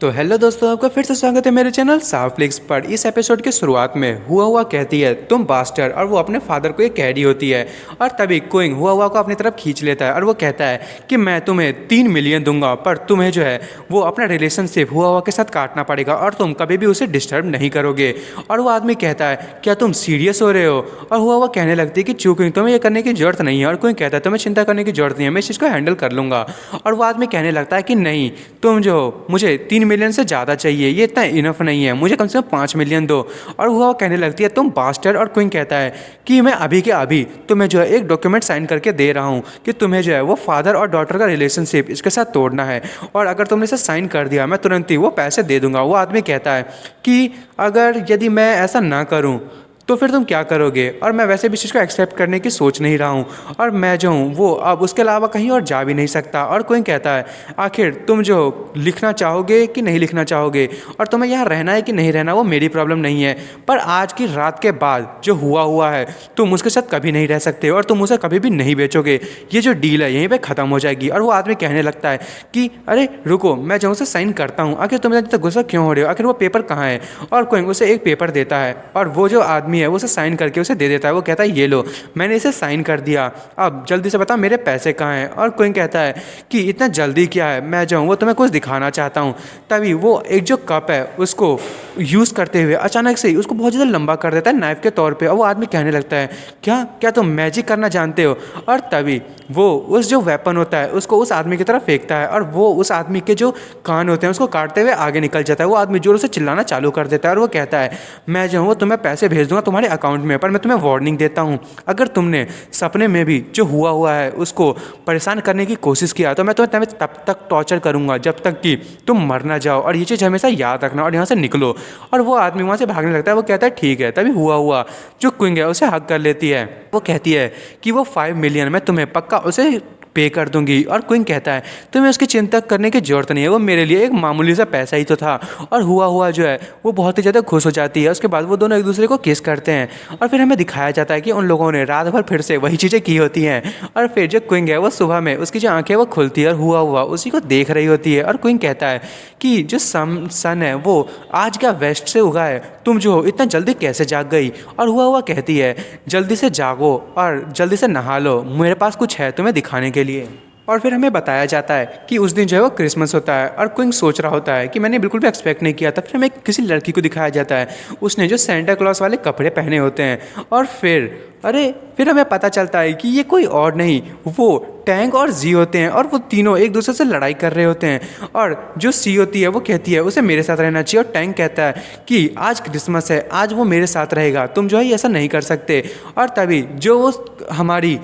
तो हेलो दोस्तों, आपका फिर से स्वागत है मेरे चैनल साफ फ्लिक्स पर। इस एपिसोड के शुरुआत में हुआ कहती है तुम बास्टर, और वो अपने फादर को एक कह रही होती है। और तभी क्विंग हुआ को अपनी तरफ खींच लेता है और वो कहता है कि मैं तुम्हें 3 मिलियन दूंगा, पर तुम्हें जो है वो अपना रिलेशनशिप हुआ के साथ काटना पड़ेगा और तुम कभी भी उसे डिस्टर्ब नहीं करोगे। और वो आदमी कहता है क्या तुम सीरियस हो रहे हो? और हुआ कहने लगती है कि चूँ क्विंग, तुम्हें ये करने की जरूरत नहीं है। और क्विंग कहता है तुम्हें चिंता करने की जरूरत नहीं है, मैं इस चीज़ को हैंडल कर लूँगा। और वो आदमी कहने लगता है कि नहीं, तुम जो मुझे 3 मिलियन से ज़्यादा चाहिए, ये इतना इनफ नहीं है, मुझे कम से कम 5 मिलियन दो। और वो कहने लगती है तुम बास्टर। और क्विंग कहता है कि मैं अभी के अभी तुम्हें जो है एक डॉक्यूमेंट साइन करके दे रहा हूँ कि तुम्हें जो है वो फादर और डॉटर का रिलेशनशिप इसके साथ तोड़ना है, और अगर तुमने इसे साइन कर दिया मैं तुरंत ही वो पैसे दे दूंगा। वो आदमी कहता है कि अगर यदि मैं ऐसा ना करूँ तो फिर तुम क्या करोगे? और मैं वैसे भी इस चीज़ को एक्सेप्ट करने की सोच नहीं रहा हूँ, और मैं जो हूँ वो अब उसके अलावा कहीं और जा भी नहीं सकता। और कोई कहता है आखिर तुम जो लिखना चाहोगे कि नहीं लिखना चाहोगे, और तुम्हें यहाँ रहना है कि नहीं रहना, वो मेरी प्रॉब्लम नहीं है, पर आज की रात के बाद जो हुआ है तुम उसके साथ कभी नहीं रह सकते और तुम उसे कभी भी नहीं बेचोगे। ये जो डील है यहीं पर ख़त्म हो जाएगी। और वो आदमी कहने लगता है कि अरे रुको, मैं जो उसे साइन करता हूँ, आखिर तुम इतना गुस्सा क्यों हो रहे हो, आखिर वो पेपर कहाँ है? और कोई उसे एक पेपर देता है और वो जो आदमी है वो उसे साइन करके उसे दे देता है। वो कहता है ये लो, मैंने इसे साइन कर दिया, अब जल्दी से बता मेरे पैसे कहाँ हैं? और क्विंग कहता है कि इतना जल्दी क्या है, मैं जाऊँ, वो तुम्हें कुछ दिखाना चाहता हूँ। तभी वो एक जो कप है उसको यूज़ करते हुए अचानक से ही उसको बहुत ज़्यादा लंबा कर देता है नाइफ के तौर पे। और वो आदमी कहने लगता है क्या क्या तुम मैजिक करना जानते हो? और तभी वो उस जो वेपन होता है उसको उस आदमी की तरफ फेंकता है और वो उस आदमी के जो कान होते हैं उसको काटते हुए आगे निकल जाता है। वो आदमी जोर से चिल्लाना चालू कर देता है और वो कहता है मैं जो हूँ वो तुम्हें पैसे भेज दूंगा तुम्हारे अकाउंट में, पर मैं तुम्हें वार्निंग देता हूँ, अगर तुमने सपने में भी जो हुआ है उसको परेशान करने की कोशिश किया तो मैं तुम्हें तब तक टॉर्चर करूँगा जब तक कि तुम मर ना जाओ, और ये चीज़ हमेशा याद रखना और यहाँ से निकलो। और वो आदमी वहाँ से भागने लगता है। वो कहता है ठीक है। तभी हुआ जो क्विंग है उसे हक कर लेती है। वो कहती है कि वो 5 मिलियन मैं तुम्हें पक्का उसे पे कर दूंगी। और क्विंग कहता है तुम्हें उसकी चिंता करने की जरूरत नहीं है, वो मेरे लिए एक मामूली सा पैसा ही तो था। और हुआ जो है वो बहुत ही ज़्यादा खुश हो जाती है। उसके बाद वो दोनों एक दूसरे को किस करते हैं और फिर हमें दिखाया जाता है कि उन लोगों ने रात भर फिर से वही चीज़ें की होती हैं। और फिर जो क्विंग है वो सुबह में उसकी जो आंखें वो खुलती है और हुआ उसी को देख रही होती है। और क्विंग कहता है कि जो सन है वो आज का वेस्ट से उगा है, तुम जो इतना जल्दी कैसे जाग गई? और हुआ कहती है जल्दी से जागो और जल्दी से नहा लो, मेरे पास कुछ है तुम्हें दिखाने के लिए। और फिर हमें बताया जाता है कि उस दिन जो है वो क्रिसमस होता है और क्विंग सोच रहा होता है कि मैंने बिल्कुल भी एक्सपेक्ट नहीं किया था। फिर हमें किसी लड़की को दिखाया जाता है, उसने जो सेंटा क्लॉज वाले कपड़े पहने होते हैं। और फिर हमें पता चलता है कि ये कोई और नहीं, वो टैंक और जी होते हैं और वो तीनों एक दूसरे से लड़ाई कर रहे होते हैं। और जो सी होती है वो कहती है उसे मेरे साथ रहना चाहिए, और टैंक कहता है कि आज क्रिसमस है, आज वो मेरे साथ रहेगा, तुम जो है ऐसा नहीं कर सकते। और तभी जो वो हमारी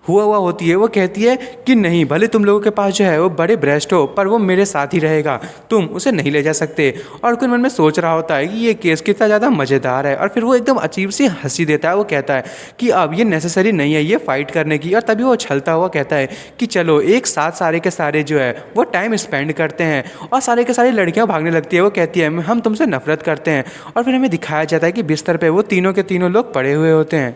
हुआ होती है वो कहती है कि नहीं, भले तुम लोगों के पास जो है वो बड़े ब्रेस्ट हो, पर वो मेरे साथ ही रहेगा, तुम उसे नहीं ले जा सकते। और कोई मन में सोच रहा होता है कि ये केस कितना ज़्यादा मज़ेदार है। और फिर वो एकदम अजीब सी हंसी देता है। वो कहता है कि अब ये नेसेसरी नहीं है ये फाइट करने की। और तभी वो छलता हुआ कहता है कि चलो एक साथ सारे के सारे जो है वो टाइम स्पेंड करते हैं। और सारे के सारी लड़कियाँ भागने लगती है। वो कहती है हम तुमसे नफरत करते हैं। और फिर हमें दिखाया जाता है कि बिस्तर पर वो तीनों के तीनों लोग पड़े हुए होते हैं।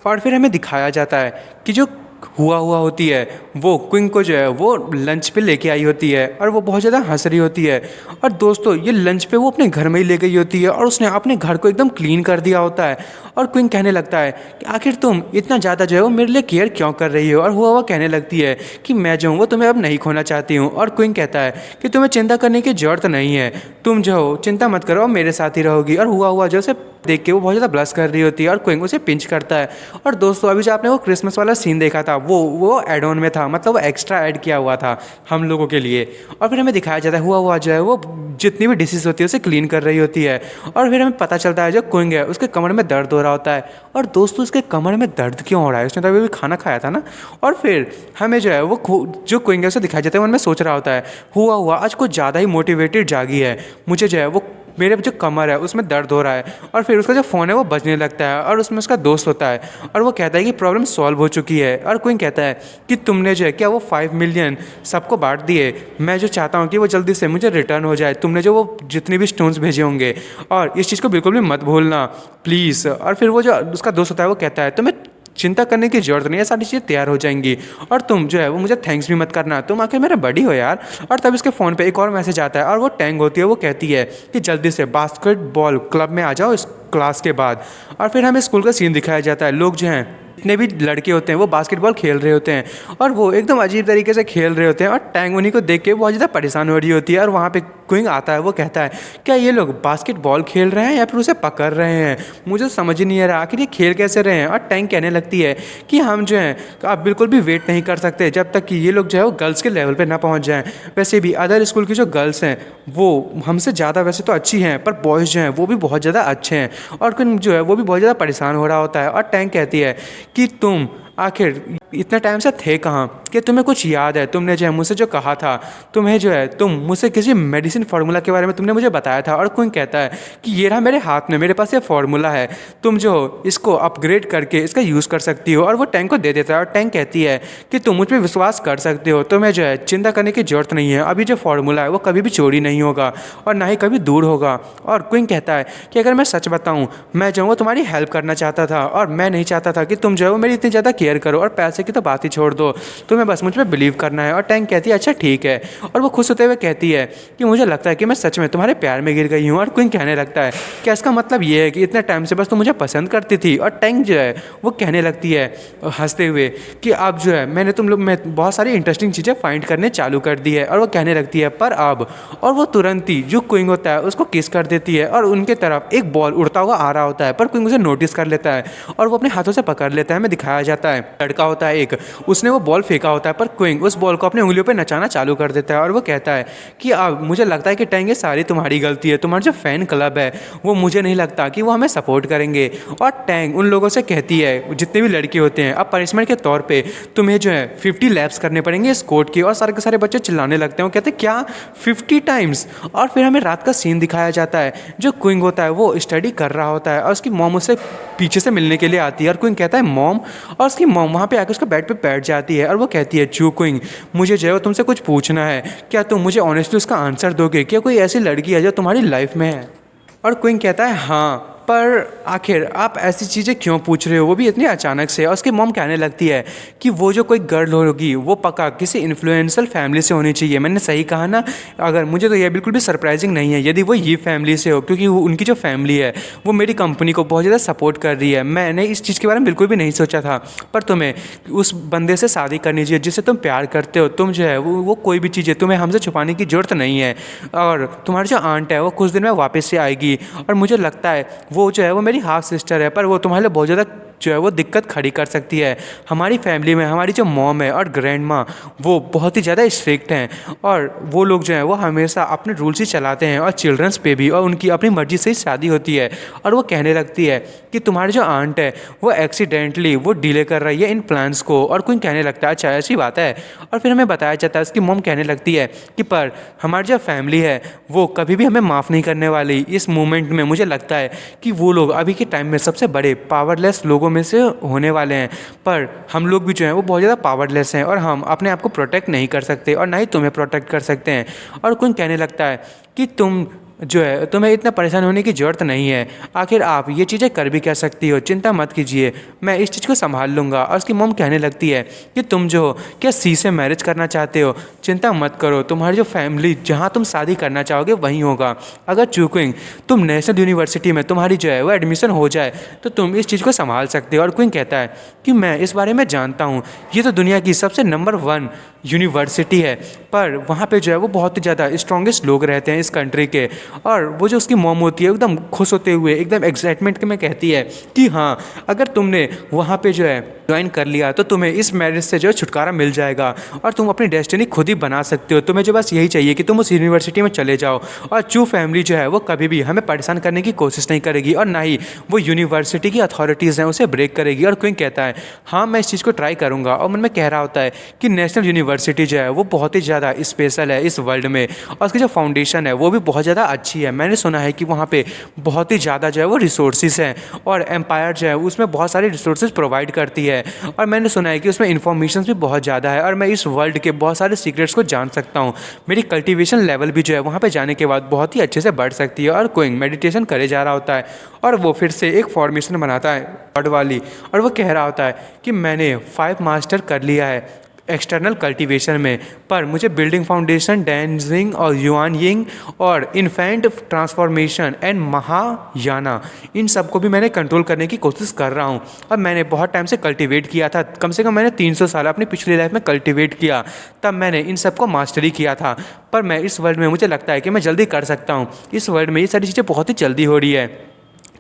और फिर हमें दिखाया जाता है कि जो हुआ होती है वो क्विंग को जो है वो लंच पे लेके आई होती है और वो बहुत ज़्यादा हंस रही होती है। और दोस्तों ये लंच पे वो अपने घर में ही ले गई होती है और उसने अपने घर को एकदम क्लीन कर दिया होता है। और क्विंग कहने लगता है कि आखिर तुम इतना ज़्यादा जो है वो मेरे लिए केयर क्यों कर रही हो? और हुआ कहने लगती है कि मैं जो हूँ वो तुम्हें अब नहीं खोना चाहती हूँ। और क्विंग कहता है कि तुम्हें चिंता करने की ज़रूरत नहीं है, तुम जो हो चिंता मत करो, मेरे साथ ही रहोगी। और हुआ जो उसे देख के वो बहुत ज़्यादा ब्लश कर रही होती है और क्विंग उसे पिंच करता है। और दोस्तों अभी जो आपने वो क्रिसमस वाला सीन देखा था वो एड ऑन में था, मतलब वो एक्स्ट्रा ऐड किया हुआ था हम लोगों के लिए। और फिर हमें दिखाया जाता है हुआ जो है वो जितनी भी डिशेज होती है उसे क्लीन कर रही होती है। और फिर हमें पता चलता है जो क्विंग है उसके कमर में दर्द हो रहा होता है। और दोस्तों उसके कमर में दर्द क्यों हो रहा है? उसने तो अभी भी खाना खाया था ना। और फिर हमें जो है वो जो क्विंग है उसे दिखाया जाता है, मन में सोच रहा होता है हुआ आज कुछ ज़्यादा ही मोटिवेटेड जागी है, मुझे जो है वो मेरे जो कमर है उसमें दर्द हो रहा है। और फिर उसका जो फ़ोन है वो बजने लगता है और उसमें उसका दोस्त होता है और वो कहता है कि प्रॉब्लम सॉल्व हो चुकी है। और क्विंग कहता है कि तुमने जो है क्या वो 5 मिलियन सबको बांट दिए? मैं जो चाहता हूँ कि वो जल्दी से मुझे रिटर्न हो जाए, तुमने जो वो जितने भी स्टोन्स भेजे होंगे, और इस चीज़ को बिल्कुल भी मत भूलना प्लीज़। और फिर वो जो उसका दोस्त होता है वो कहता है तुम्हें चिंता करने की ज़रूरत नहीं है, सारी चीज़ें तैयार हो जाएंगी और तुम जो है वो मुझे थैंक्स भी मत करना, तुम आखिर मेरे बड़ी हो यार। और तब इसके फ़ोन पे एक और मैसेज आता है और वो टैंग होती है, वो कहती है कि जल्दी से बास्केटबॉल क्लब में आ जाओ इस क्लास के बाद। और फिर हमें स्कूल का सीन दिखाया जाता है, लोग जो हैं जितने भी लड़के होते हैं वो बास्केटबॉल खेल रहे होते हैं और वो एकदम अजीब तरीके से खेल रहे होते हैं और टैंग उन्हीं को देख के बहुत ज़्यादा परेशान हो रही होती है। और वहाँ पे क्विंग आता है, वो कहता है क्या ये लोग बास्केटबॉल खेल रहे हैं या फिर उसे पकड़ रहे हैं, मुझे समझ ही नहीं आ रहा आखिर ये खेल कैसे रहे हैं। और टैंग कहने लगती है कि हम जो हैं आप बिल्कुल भी वेट नहीं कर सकते जब तक कि ये लोग जो है वो गर्ल्स के लेवल पे ना पहुंच जाएं। वैसे भी अदर स्कूल की जो गर्ल्स हैं वो हमसे ज़्यादा वैसे तो अच्छी हैं, पर बॉयज़ जो हैं वो भी बहुत ज़्यादा अच्छे हैं। और क्विंग जो है वो भी बहुत ज़्यादा परेशान हो रहा होता है और टैंग कहती है कि तुम आखिर इतने टाइम से थे कहाँ, कि तुम्हें कुछ याद है, तुमने जो है मुझसे जो कहा था, तुम्हें जो है तुम मुझसे किसी मेडिसिन फार्मूला के बारे में तुमने मुझे बताया था। और क्विंग कहता है कि ये रहा मेरे हाथ में, मेरे पास ये फार्मूला है, तुम जो इसको अपग्रेड करके इसका यूज़ कर सकती हो। और वो टैंक को दे देता है और टैंक कहती है कि तुम मुझ पर विश्वास कर सकते हो, तुम्हें जो है चिंता करने की ज़रूरत नहीं है, अभी जो फार्मूला है वो कभी भी चोरी नहीं होगा और ना ही कभी दूर होगा। और क्विंग कहता है कि अगर मैं सच बताऊँ, मैं जो हूँ तुम्हारी हेल्प करना चाहता था और मैं नहीं चाहता था कि तुम जो है वो मेरी इतनी ज़्यादा केयर करो, और पैसे की तो बात ही छोड़ दो, तुम्हें बस मुझ पर बिलीव करना है। और टैंक कहती है अच्छा ठीक है, और वो खुश होते हुए कहती है कि मुझे लगता है कि मैं सच में तुम्हारे प्यार में गिर गई हूँ। और क्विंग कहने लगता है क्या इसका मतलब ये है कि इतने टाइम से बस तुम मुझे पसंद करती थी। और टैंक जो है वो कहने लगती है हंसते हुए कि अब जो है मैंने तुम लोग में बहुत सारी इंटरेस्टिंग चीज़ें फाइंड करने चालू कर दी है। और वो कहने लगती है पर अब, और वो तुरंत ही जो क्विंग होता है उसको किस कर देती है और उनके तरफ एक बॉल उड़ता हुआ आ रहा होता है, पर क्विंग उसे नोटिस कर लेता है और वो अपने हाथों से पकड़ लेता है। हमें दिखाया जाता है लड़का होता है एक, उसने वो बॉल फेंका होता है, पर क्विंग उस बॉल को अपनी उंगलियों पे नचाना चालू कर देता है और वो कहता है कि अब मुझे लगता है कि टैंग ये सारी तुम्हारी गलती है, तुम्हारा जो फ़ैन क्लब है वो मुझे नहीं लगता कि वो हमें सपोर्ट करेंगे। और टैंग उन लोगों से कहती है जितने भी लड़के होते हैं अब पनिशमेंट के तौर पे तुम्हें जो है 50 लैप्स करने पड़ेंगे इस कोर्ट के। और सारे के सारे बच्चे चिल्लाने लगते हैं, वो कहते हैं क्या 50 टाइम्स। और फिर हमें रात का सीन दिखाया जाता है, जो क्विंग होता है वो स्टडी कर रहा होता है और उसकी मॉम उससे पीछे से मिलने के लिए आती है और क्विंग कहता है मॉम, और उसकी मॉम वहाँ पे आकर उसका बेड पे बैठ जाती है और वो कहती है चू क्विंग, मुझे जो है तुमसे कुछ पूछना है, क्या तुम मुझे ऑनेस्टली उसका आंसर दोगे, क्या कोई ऐसी लड़की है जो तुम्हारी लाइफ में है। और क्विंग कहता है हाँ, पर आखिर आप ऐसी चीज़ें क्यों पूछ रहे हो, वो भी इतनी अचानक से। और उसकी मॉम कहने लगती है कि वो जो कोई गर्ल होगी वो पक्का किसी इन्फ्लुएंशियल फैमिली से होनी चाहिए। मैंने सही कहा ना, अगर मुझे तो यह बिल्कुल भी सरप्राइजिंग नहीं है यदि वो ये फैमिली से हो, क्योंकि वो उनकी जो फैमिली है वो मेरी कंपनी को बहुत ज़्यादा सपोर्ट कर रही है। मैंने इस चीज़ के बारे में बिल्कुल भी नहीं सोचा था, पर तुम्हें उस बंदे से शादी करनी चाहिए जिससे तुम प्यार करते हो। तुम जो है वो कोई भी चीज़ें तुम्हें हमसे छुपाने की ज़रूरत नहीं है। और तुम्हारी जो आंट है वो कुछ दिन में वापस से आएगी और मुझे लगता है वो जो है वो मेरी हाफ सिस्टर है, पर वो तुम्हारे लिए बहुत ज़्यादा जो है वो दिक्कत खड़ी कर सकती है। हमारी फैमिली में हमारी जो मॉम है और ग्रैंड माँ वो बहुत ही ज़्यादा स्ट्रिक्ट हैं और वो लोग जो हैं वो हमेशा अपने रूल्स ही चलाते हैं और चिल्ड्रंस पे भी, और उनकी अपनी मर्ज़ी से ही शादी होती है। और वो कहने लगती है कि तुम्हारी जो आंट है वो एक्सीडेंटली वो डिले कर रही है इन प्लान्स को। और कोई कहने लगता है अच्छा ऐसी बात है। और फिर हमें बताया जाता है, उसकी मॉम कहने लगती है कि पर हमारी जो फैमिली है वो कभी भी हमें माफ़ नहीं करने वाली। इस मोमेंट में मुझे लगता है कि वो लोग अभी के टाइम में सबसे बड़े पावरलेस लोगों में से होने वाले हैं, पर हम लोग भी जो हैं वो बहुत ज़्यादा पावरलेस हैं और हम अपने आप को प्रोटेक्ट नहीं कर सकते और ना ही तुम्हें प्रोटेक्ट कर सकते हैं। और कोई कहने लगता है कि तुम जो है तुम्हें इतना परेशान होने की ज़रूरत नहीं है, आखिर आप ये चीज़ें कर भी क्या सकती हो, चिंता मत कीजिए, मैं इस चीज़ को संभाल लूँगा। और उसकी मॉम कहने लगती है कि तुम जो हो क्या सी से मैरिज करना चाहते हो, चिंता मत करो, तुम्हारी जो फैमिली जहाँ तुम शादी करना चाहोगे वहीं होगा। अगर चूकिंग तुम नेशनल यूनिवर्सिटी में तुम्हारी जो है वो एडमिशन हो जाए तो तुम इस चीज़ को संभाल सकते हो। और क्विंग कहता है कि मैं इस बारे में जानता हूँ, ये तो दुनिया की सबसे नंबर 1 यूनिवर्सिटी है, पर वहाँ पे जो है वो बहुत ही ज़्यादा स्ट्रॉन्गेस्ट लोग रहते हैं इस कंट्री के। और वो जो उसकी मॉम होती है एकदम खुश होते हुए एकदम एक्साइटमेंट के में कहती है कि हाँ, अगर तुमने वहाँ पे जो है ज्वाइन कर लिया तो तुम्हें इस मैरिज से जो है छुटकारा मिल जाएगा और तुम अपनी डेस्टिनी खुद ही बना सकते हो। तुम्हें जो बस यही चाहिए कि तुम उस यूनिवर्सिटी में चले जाओ और चू फैमिली जो है वो कभी भी हमें परेशान करने की कोशिश नहीं करेगी और ना ही वो यूनिवर्सिटी की अथॉरिटीज़ हैं उसे ब्रेक करेगी। और क्विंग कहता है हाँ, मैं इस चीज़ को ट्राई करूँगा। और मन में कह रहा होता है कि नेशनल यूनिवर्सिटी जो है वो बहुत ही ज़्यादा स्पेशल है इस वर्ल्ड में, और उसकी जो फाउंडेशन है वो भी बहुत ज़्यादा अच्छी है। मैंने सुना है कि वहाँ पे बहुत ही ज़्यादा जो है वो रिसोर्सेज हैं, और एम्पायर जो है उसमें बहुत सारे रिसोर्सेज प्रोवाइड करती है, और मैंने सुना है कि उसमें इन्फॉर्मेशन भी बहुत ज़्यादा है, और मैं इस वर्ल्ड के बहुत सारे सीक्रेट्स को जान सकता हूँ। मेरी कल्टीवेशन लेवल भी जो है वहाँ पे जाने के बाद बहुत ही अच्छे से बढ़ सकती है। और क्विंग मेडिटेशन करे जा रहा होता है, और वो फिर से एक फॉर्मेशन बनाता है वर्ड वाली, और वो कह रहा होता है कि मैंने 5 मास्टर कर लिया है एक्सटर्नल कल्टीवेशन में, पर मुझे बिल्डिंग फाउंडेशन, डेंजिंग और युआन यिंग और इन्फेंट ट्रांसफॉर्मेशन एंड महायाना, इन सब को भी मैंने कंट्रोल करने की कोशिश कर रहा हूँ। और मैंने बहुत टाइम से कल्टीवेट किया था, कम से कम मैंने 300 साल अपनी पिछली लाइफ में कल्टीवेट किया, तब मैंने इन सब को मास्टरी किया था। पर मैं इस वर्ल्ड में मुझे लगता है कि मैं जल्दी कर सकता हूँ, इस वर्ल्ड में ये सारी चीज़ें बहुत ही जल्दी हो रही है।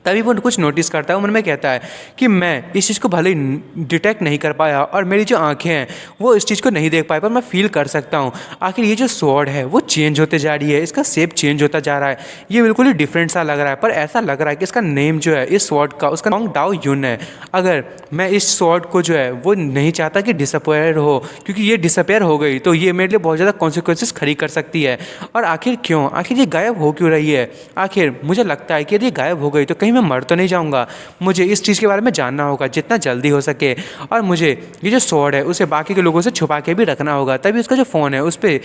तभी वो कुछ नोटिस करता है, वो मन में कहता है कि मैं इस चीज़ को भले ही डिटेक्ट नहीं कर पाया और मेरी जो आंखें हैं वो इस चीज़ को नहीं देख पाए, पर मैं फील कर सकता हूँ आखिर ये जो स्वॉर्ड है वो चेंज होते जा रही है, इसका शेप चेंज होता जा रहा है, ये बिल्कुल ही डिफरेंट सा लग रहा है। पर ऐसा लग रहा है कि इसका नेम जो है इस स्वॉर्ड का, उसका नाम डाओ युन है। अगर मैं इस स्वॉर्ड को जो है वो नहीं चाहता कि डिसअपेयर हो, क्योंकि ये डिसअपेयर हो गई तो ये मेरे लिए बहुत ज़्यादा कॉन्सिक्वेंसेस खड़ी कर सकती है। और आखिर क्यों, आखिर ये गायब हो क्यों रही है? आखिर मुझे लगता है कि यदि गायब हो गई तो कहीं मैं मर तो नहीं जाऊँगा। मुझे इस चीज़ के बारे में जानना होगा जितना जल्दी हो सके, और मुझे ये जो स्वॉर्ड है उसे बाकी के लोगों से छुपा के भी रखना होगा। तभी उसका जो फ़ोन है उस पर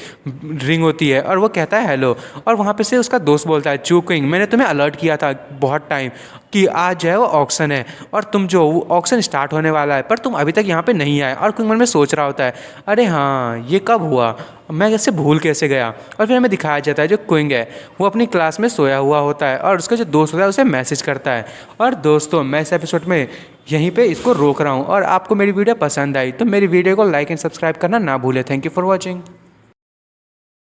रिंग होती है, और वो कहता है हेलो, और वहाँ पे से उसका दोस्त बोलता है चू क्विंग, मैंने तुम्हें अलर्ट किया था बहुत टाइम कि आज जो है वो ऑक्शन है, और तुम जो ऑक्शन स्टार्ट होने वाला है, पर तुम अभी तक यहाँ पे नहीं आए। और क्विंग मन में सोच रहा होता है अरे हाँ ये कब हुआ, मैं कैसे भूल कैसे गया। और फिर हमें दिखाया जाता है जो क्विंग है वो अपनी क्लास में सोया हुआ होता है, और उसका जो दोस्त होता है उसे मैसेज करता है। और दोस्तों मैं इस एपिसोड में यहीं पे इसको रोक रहा हूँ, और आपको मेरी वीडियो पसंद आई तो मेरी वीडियो को लाइक एंड सब्सक्राइब करना ना भूलें। Thank you for watching.